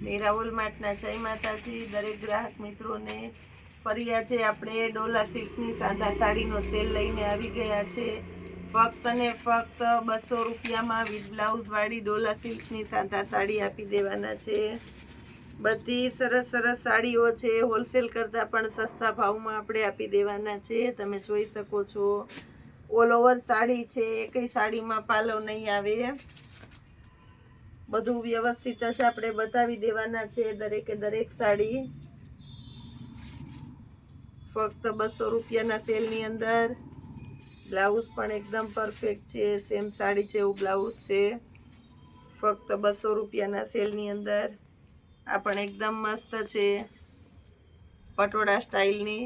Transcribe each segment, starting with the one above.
મીરાવોલ માર્ટના જય માતાજી દરેક ગ્રાહક મિત્રોને. ફરી આજે આપણે ડોલા સિલ્કની સાદા સાડીનો સેલ લઈને આવી ગયા છે. ફક્ત ને ફક્ત 200 રૂપિયામાં વિથ બ્લાઉઝવાળી ડોલા સિલ્કની સાદા સાડી આપી દેવાના છે. બધી સરસ સરસ સાડીઓ છે. હોલસેલ કરતાં પણ સસ્તા ભાવમાં આપણે આપી દેવાના છે. તમે જોઈ શકો છો ઓલ ઓવર સાડી છે. એકઈ સાડીમાં પાલવ નહીં આવે. બધું વ્યવસ્થિત જ આપણે બતાવી દેવાના છે. દરેકે દરેક સાડી ફક્ત 200 રૂપિયાના સેલની અંદર. બ્લાઉઝ પણ એકદમ પરફેક્ટ છે. સેમ સાડી જેવું બ્લાઉઝ છે. ફક્ત 200 રૂપિયાના સેલની અંદર. આ પણ એકદમ મસ્ત છે. પટોળા સ્ટાઇલની.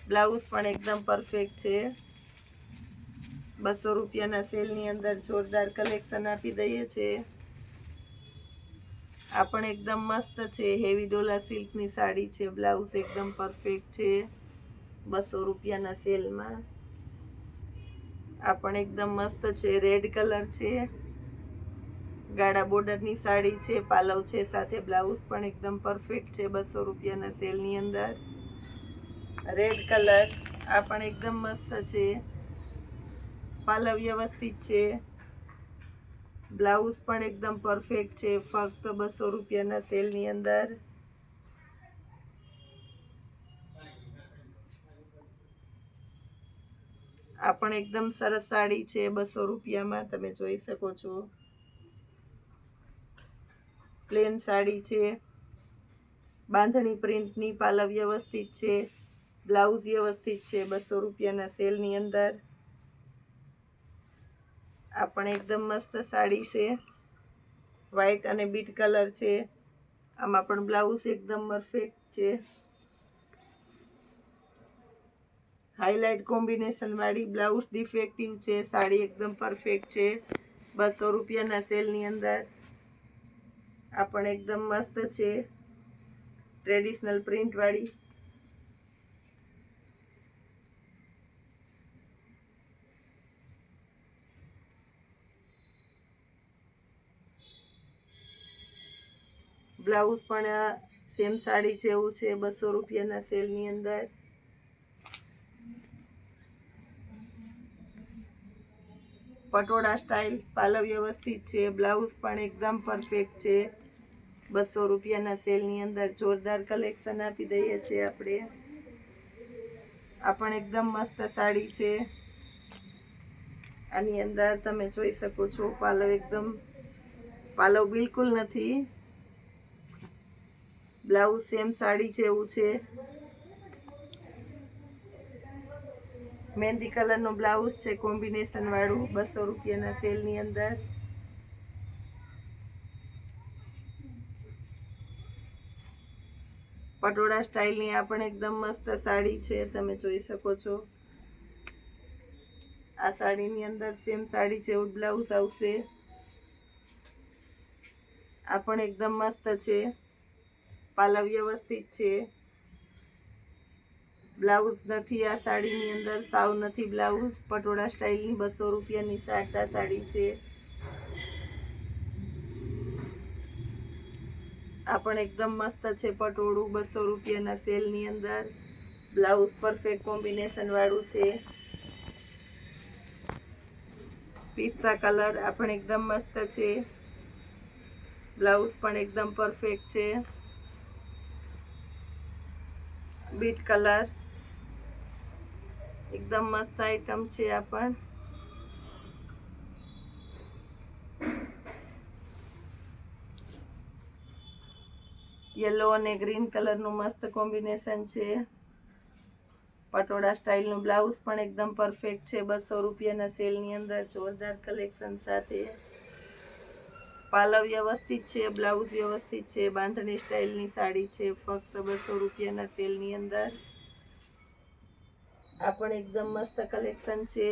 બ્લાઉઝ પણ એકદમ પરફેક્ટ છે. 200 રૂપિયાના સેલની અંદર જોરદાર કલેક્શન આપી દઈએ છીએ. આ પણ એકદમ મસ્ત છે. હેવી ડોલા સિલ્કની સાડી છે. બ્લાઉઝ એકદમ પરફેક્ટ છે. 200 રૂપિયાના સેલમાં. આ પણ એકદમ મસ્ત છે. રેડ કલર છે. ગાળા બોર્ડરની સાડી છે. પાલવ છે સાથે. બ્લાઉઝ પણ એકદમ પરફેક્ટ છે. 200 રૂપિયાના સેલની અંદર. Red colour. આ પણ એકદમ મસ્ત છે. પાલવ વ્યવસ્થિત છે. બ્લાઉઝ પણ એકદમ પરફેક્ટ છે. ફક્ત 200 રૂપિયાના સેલની અંદર. આ પણ એકદમ સરસ સાડી છે. 200 રૂપિયામાં તમે જોઈ શકો છો. પ્લેન સાડી છે. બાંધણી પ્રિન્ટની. પાલવ વ્યવસ્થિત છે. બ્લાઉઝ વ્યવસ્થિત છે. 200 રૂપિયાના સેલની અંદર. આ પણ એકદમ મસ્ત સાડી છે. વ્હાઈટ અને બીટ કલર છે. આમાં પણ બ્લાઉઝ એકદમ પરફેક્ટ છે. હાઇલાઇટ કોમ્બિનેશન વાળી. બ્લાઉઝ ડિફેક્ટિવ છે. સાડી એકદમ પરફેક્ટ છે. 200 રૂપિયાના સેલની અંદર. આ પણ એકદમ મસ્ત છે. ટ્રેડિશનલ પ્રિન્ટ વાળી. બ્લાઉઝ પણ સેમ સાડી જેવું છે. 200 રૂપિયાના સેલની અંદર. પટોળા સ્ટાઇલ. પાલવ વ્યવસ્થિત છે. બ્લાઉઝ પણ એકદમ પરફેક્ટ છે. 200 રૂપિયાના સેલની અંદર. જોરદાર કલેક્શન આપી દઈએ છીએ આપણે. આ પણ એકદમ મસ્ત સાડી છે. આની અંદર તમે જોઈ શકો છો પાલવ બિલકુલ નથી. બ્લાઉઝ સેમ સાડી જેવું છે. મહેંદી કલરનું બ્લાઉઝ છે. કોમ્બિનેશન વાળું. 200 રૂપિયાના સેલની અંદર. પટોળા સ્ટાઇલની આ પણ એકદમ મસ્ત સાડી છે. તમે જોઈ શકો છો. આ સાડીની અંદર સેમ સાડી જેવું બ્લાઉઝ આવશે. આ પણ એકદમ મસ્ત છે. પાલવ વ્યવસ્થિત છે. બ્લાઉઝ નથી આ સાડીની અંદર. સાવ નથી બ્લાઉઝ. પટોળા સ્ટાઇલની 200 રૂપિયાની સાદા સાડી છે. આ પણ એકદમ મસ્ત છે. પટોળું 200 રૂપિયાના સેલની અંદર. બ્લાઉઝ પરફેક્ટ કોમ્બિનેશન વાળું છે. પિસ્તા કલર. આ પણ એકદમ મસ્ત છે. બ્લાઉઝ પણ એકદમ પરફેક્ટ છે. Bit colour. એકદમ મસ્ત આઈટમ છે. આ પણ યલો અને ગ્રીન કલરનું મસ્ત કોમ્બિનેશન છે. પટોળા સ્ટાઇલનું બ્લાઉઝ પણ એકદમ પરફેક્ટ છે. 200 રૂપિયાના સેલની અંદર. જોરદાર કલેક્શન સાથે. પાલવ વ્યવસ્થિત છે. બ્લાઉઝ વ્યવસ્થિત છે. બાંધણી સ્ટાઇલની સાડી છે. ફક્ત 200 રૂપિયાના સેલની અંદર. આ પણ એકદમ મસ્ત કલેક્શન છે.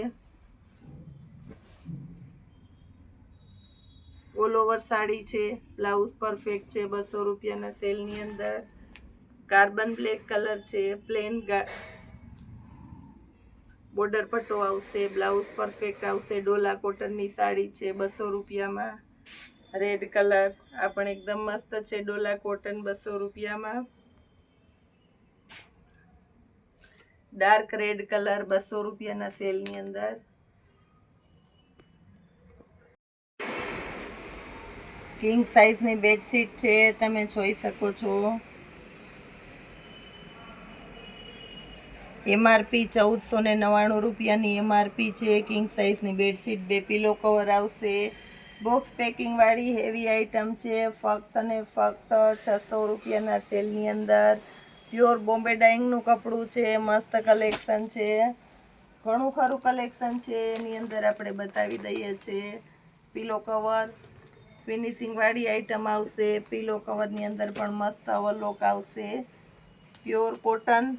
ઓલ ઓવર સાડી છે. બ્લાઉઝ પરફેક્ટ છે. 200 રૂપિયાના સેલની અંદર. કાર્બન બ્લેક કલર છે. પ્લેન બોર્ડર પટ્ટો આવશે. બ્લાઉઝ પરફેક્ટ આવશે. ડોલા કોટનની સાડી છે. 200 રૂપિયામાં. રેડ કલર આ પણ એકદમ મસ્ત છે. ડોલા કોટન 200 રૂપિયામાં. ડાર્ક રેડ કલર 200 રૂપિયાના સેલની અંદર. કિંગ સાઇઝની બેડશીટ છે, તમે જોઈ શકો છો. MRP 1499 રૂપિયાની MRP છે. કિંગ સાઇઝની બેડશીટ, 2 પિલો કવર આવશે. બોક્સ પેકિંગ વાળી હેવી આઇટમ છે. ફક્ત અને ફક્ત 600 રૂપિયાના સેલની અંદર. પ્યોર બોમ્બે ડાઇંગનું કપડું છે. મસ્ત કલેક્શન છે, ઘણું ખરું કલેક્શન છે. એની અંદર આપણે બતાવી દઈએ છીએ. પિલો કવર ફિનિશિંગ વાળી આઇટમ આવશે. પિલો કવરની અંદર પણ મસ્ત અવલોક આવશે. પ્યોર કોટન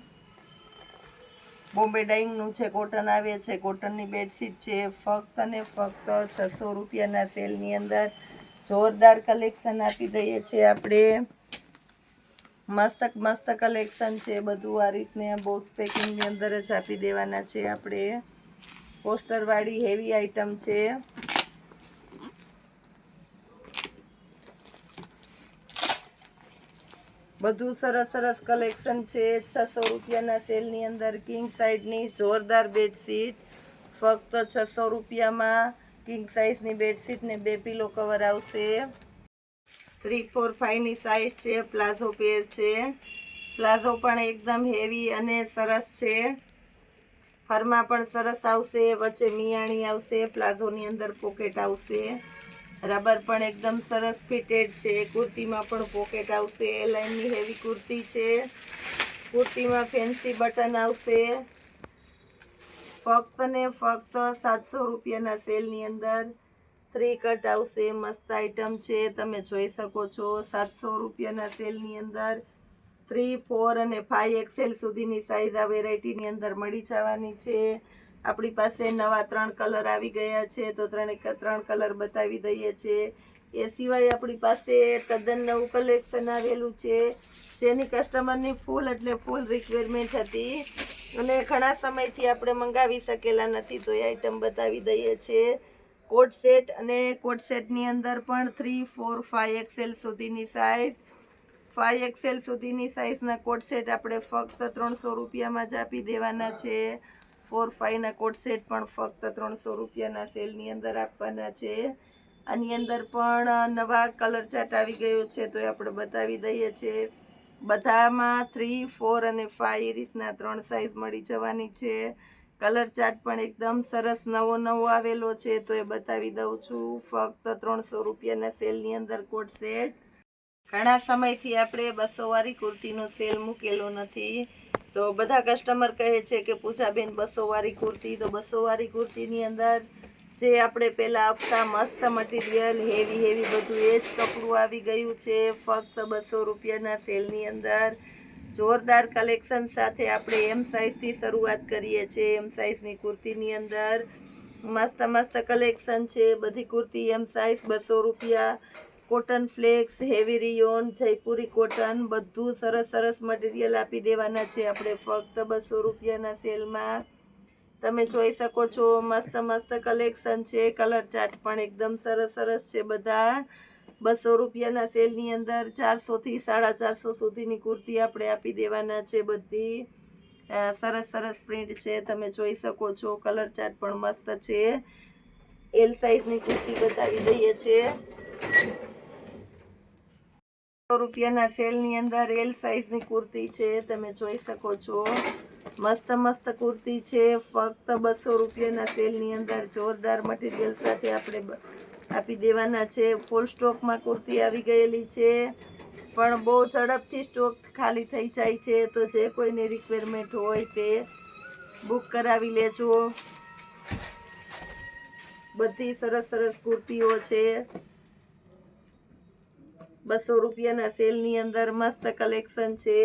બોમ્બે ડાઇંગનું છે, કોટન આવે છે. કોટનની બેડશીટ છે. ફક્ત અને ફક્ત 600 રૂપિયાના સેલની અંદર જોરદાર કલેક્શન આપી દઈએ છીએ આપણે. મસ્ત કલેક્શન છે. બધું આ રીતને બોક્સ પેકિંગની અંદર જ આપી દેવાના છે આપણે. પોસ્ટર વાળી હેવી આઇટમ છે. બધું સરસ કલેક્શન છે. 600 રૂપિયાના સેલની અંદર કિંગ સાઇઝની જોરદાર બેડશીટ ફક્ત 600 રૂપિયામાં. કિંગ સાઇઝની બેડશીટ ને 2 પિલો કવર આવશે. 3, 4, 5ની સાઇઝ છે. પ્લાઝો પેર છે. પ્લાઝો પણ એકદમ હેવી અને સરસ છે. ફરમાં પણ સરસ આવશે. વચ્ચે મિયાણી આવશે. પ્લાઝોની અંદર પોકેટ આવશે. રબર પણ એકદમ સરસ ફિટેડ છે. કુર્તીમાં પણ પોકેટ આવશે. એ લાઇનની હેવી કુર્તી છે. કુર્તીમાં ફેન્સી બટન આવશે. ફક્ત ને ફક્ત 700 રૂપિયાના સેલની અંદર 3 કટ આવશે. મસ્ત આઇટમ છે, તમે જોઈ શકો છો. 700 રૂપિયાના સેલની અંદર 3, 4 અને 5 XL સુધીની સાઇઝ આ વેરાયટીની અંદર મળી જવાની છે. આપણી પાસે નવા 3 કલર આવી ગયા છે, તો 3 કલર બતાવી દઈએ છીએ. એ સિવાય આપણી પાસે તદ્દન નવું કલેક્શન આવેલું છે, જેની કસ્ટમરની ફૂલ એટલે ફૂલ રિક્વાયરમેન્ટ હતી અને ઘણા સમયથી આપણે મંગાવી શકેલા નથી, તો એ આઈટમ બતાવી દઈએ છીએ. કોટ સેટ અને કોટ સેટની અંદર પણ 3, 4, 5 XL સુધીની સાઇઝ. 5 XL સુધીની સાઇઝના કોટ સેટ આપણે ફક્ત 300 રૂપિયામાં જ આપી દેવાના છે. 4, 5ના કોટ સેટ પણ ફક્ત 300 રૂપિયાના સેલની અંદર આપવાના છે. આની અંદર પણ નવા કલર ચાર્ટ આવી ગયો છે, તો એ આપણે બતાવી દઈએ છીએ. બધામાં 3, 4 અને 5 એ રીતના 3 સાઇઝ મળી જવાની છે. કલર ચાર્ટ પણ એકદમ સરસ નવો આવેલો છે, તો એ બતાવી દઉં છું. ફક્ત 300 રૂપિયાના સેલની અંદર કોટ સેટ. ઘણા સમયથી આપણે 200 વાળી કુર્તીનો સેલ મૂકેલો નથી, તો બધા કસ્ટમર કહે છે કે પૂજાબેન 200 વાળી કુર્તી, તો 200 વાળી કુર્તીની અંદર જે આપણે પહેલાં આપતા મસ્ત મટીરિયલ હેવી બધું એ જ કપડું આવી ગયું છે. ફક્ત 200 રૂપિયાના સેલની અંદર જોરદાર કલેક્શન સાથે આપણે એમ સાઇઝથી શરૂઆત કરીએ છીએ. એમ સાઇઝની કુર્તીની અંદર મસ્ત કલેક્શન છે. બધી કુર્તી એમ સાઇઝ 200 રૂપિયા. કોટન ફ્લેક્સ, હેવી રિયોન, જયપુરી કોટન, બધું સરસ મટીરિયલ આપી દેવાના છે આપણે ફક્ત 200 રૂપિયાના સેલમાં. તમે જોઈ શકો છો. મસ્ત કલેક્શન છે. કલર ચાર્ટ પણ એકદમ સરસ છે. બધા 200 રૂપિયાના સેલની અંદર 400 થી 450 સુધીની કુર્તી આપણે આપી દેવાના છે. બધી સરસ પ્રિન્ટ છે, તમે જોઈ શકો છો. કલર ચાર્ટ પણ મસ્ત છે. એલ સાઇઝની કુર્તી બતાવી દઈએ છીએ. 100 રૂપિયાના સેલની અંદર એલ સાઇઝની કુર્તી છે, તમે જોઈ શકો છો. મસ્ત કુર્તી છે. ફક્ત 200 રૂપિયાના સેલની અંદર જોરદાર મટીરિયલ સાથે આપણે આપી દેવાના છે. ફૂલ સ્ટોકમાં કુર્તી આવી ગયેલી છે, પણ બહુ ઝડપથી સ્ટોક ખાલી થઈ જાય છે, તો જે કોઈની રિક્વાયરમેન્ટ હોય તે બુક કરાવી લેજો. બધી સરસ કુર્તીઓ છે. 200 રૂપિયાના સેલની અંદર મસ્ત કલેક્શન છે.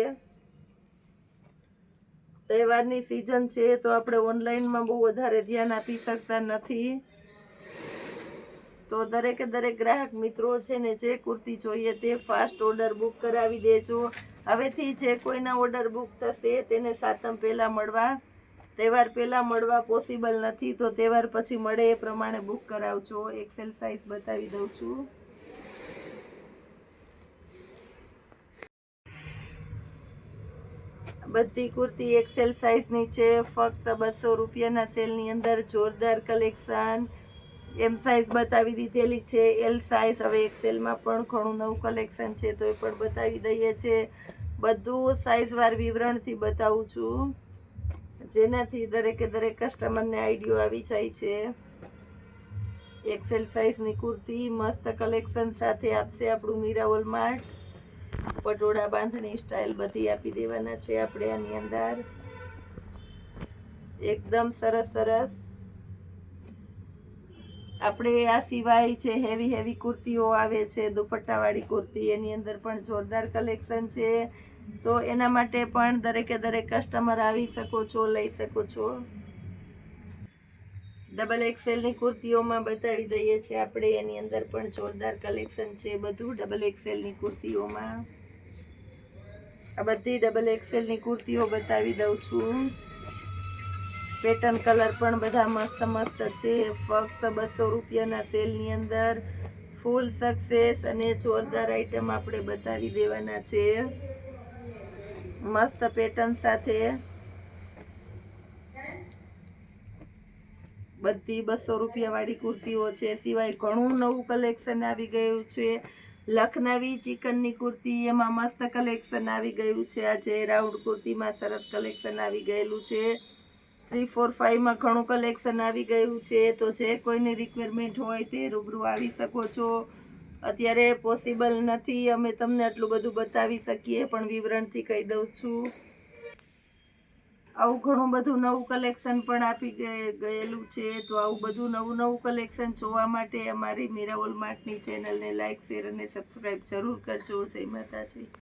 તહેવારની સિઝન છે, તો આપણે ઓનલાઈનમાં બહુ વધારે ધ્યાન આપી શકતા નથી, તો દરેક ગ્રાહક મિત્રો છે ને જે કુર્તી જોઈએ તે ફાસ્ટ ઓર્ડર બુક કરાવી દેજો. હવેથી જે કોઈના ઓર્ડર બુક થશે તેને સાતમ પહેલાં મળવા, તહેવાર પહેલાં મળવા પોસિબલ નથી, તો તહેવાર પછી મળે એ પ્રમાણે બુક કરાવજો. એક્સેલ સાઇઝ બતાવી દઉં છું. બધી કુર્તી એક્સેલ સાઇઝની છે, ફક્ત 200 રૂપિયાના સેલની અંદર જોરદાર કલેક્શન. એમ સાઇઝ બતાવી દીધેલી છે, એલ સાઇઝ, હવે એક્સેલમાં પણ ઘણું નવું કલેક્શન છે તો એ પણ બતાવી દઈએ છીએ. બધું સાઇઝવાર વિવરણથી બતાવું છું, જેનાથી દરેકે દરેક કસ્ટમરને આઈડિયો આવી જાય છે. એક્સેલ સાઇઝની કુર્તી મસ્ત કલેક્શન સાથે આપશે આપણું મીરાવોલ માર્ટ. પટોળા બાંધણી સ્ટાઇલ બધી આપી દેવાના છે આપણે આની અંદર. એકદમ સરસ સરસ. આપણે આ સિવાય જે હેવી કુર્તીઓ આવે છે, દુપટ્ટાવાળી કુર્તી, એની અંદર પણ જોરદાર કલેક્શન છે. તો એના માટે પણ દરેકે દરેક કસ્ટમર આવી શકો છો, લઈ શકો છો. ડબલ એક્સેલની કુર્તીઓમાં બતાવી દઈએ છીએ આપણે, એની અંદર પણ જોરદાર કલેક્શન છે બધું ડબલ એક્સેલની કુર્તીઓમાં. આ બધી ડબલ એક્સેલની કુર્તીઓ બતાવી દઉં છું. પેટર્ન કલર પણ બધા મસ્ત મસ્ત છે, ફક્ત 200 રૂપિયાના સેલની અંદર ફૂલ સક્સેસ અને જોરદાર આઈટમ આપણે બતાવી દેવાના છે, મસ્ત પેટર્ન સાથે. બધી 200 રૂપિયાવાળી કુર્તીઓ છે, સિવાય ઘણું નવું કલેક્શન આવી ગયું છે. લખનવી ચિકનની કુર્તી, એમાં મસ્ત કલેક્શન આવી ગયું છે. આજે રાઉન્ડ કુર્તીમાં સરસ કલેક્શન આવી ગયેલું છે. 3, 4, 5માં ઘણું કલેક્શન આવી ગયું છે. તો જે કોઈની રિક્વાયરમેન્ટ હોય તે રૂબરૂ આવી શકો છો. અત્યારે પોસિબલ નથી અમે તમને આટલું બધું બતાવી શકીએ, પણ વિવરણથી કહી દઉં છું. આવું ઘણું બધું નવું કલેક્શન પણ આપી ગયેલું છે. તો આવું બધું નવું કલેક્શન જોવા માટે અમારી મીરાવોલ માર્ટની ચેનલને લાઇક, શેર અને સબસ્ક્રાઈબ જરૂર કરજો. જય માતાજી.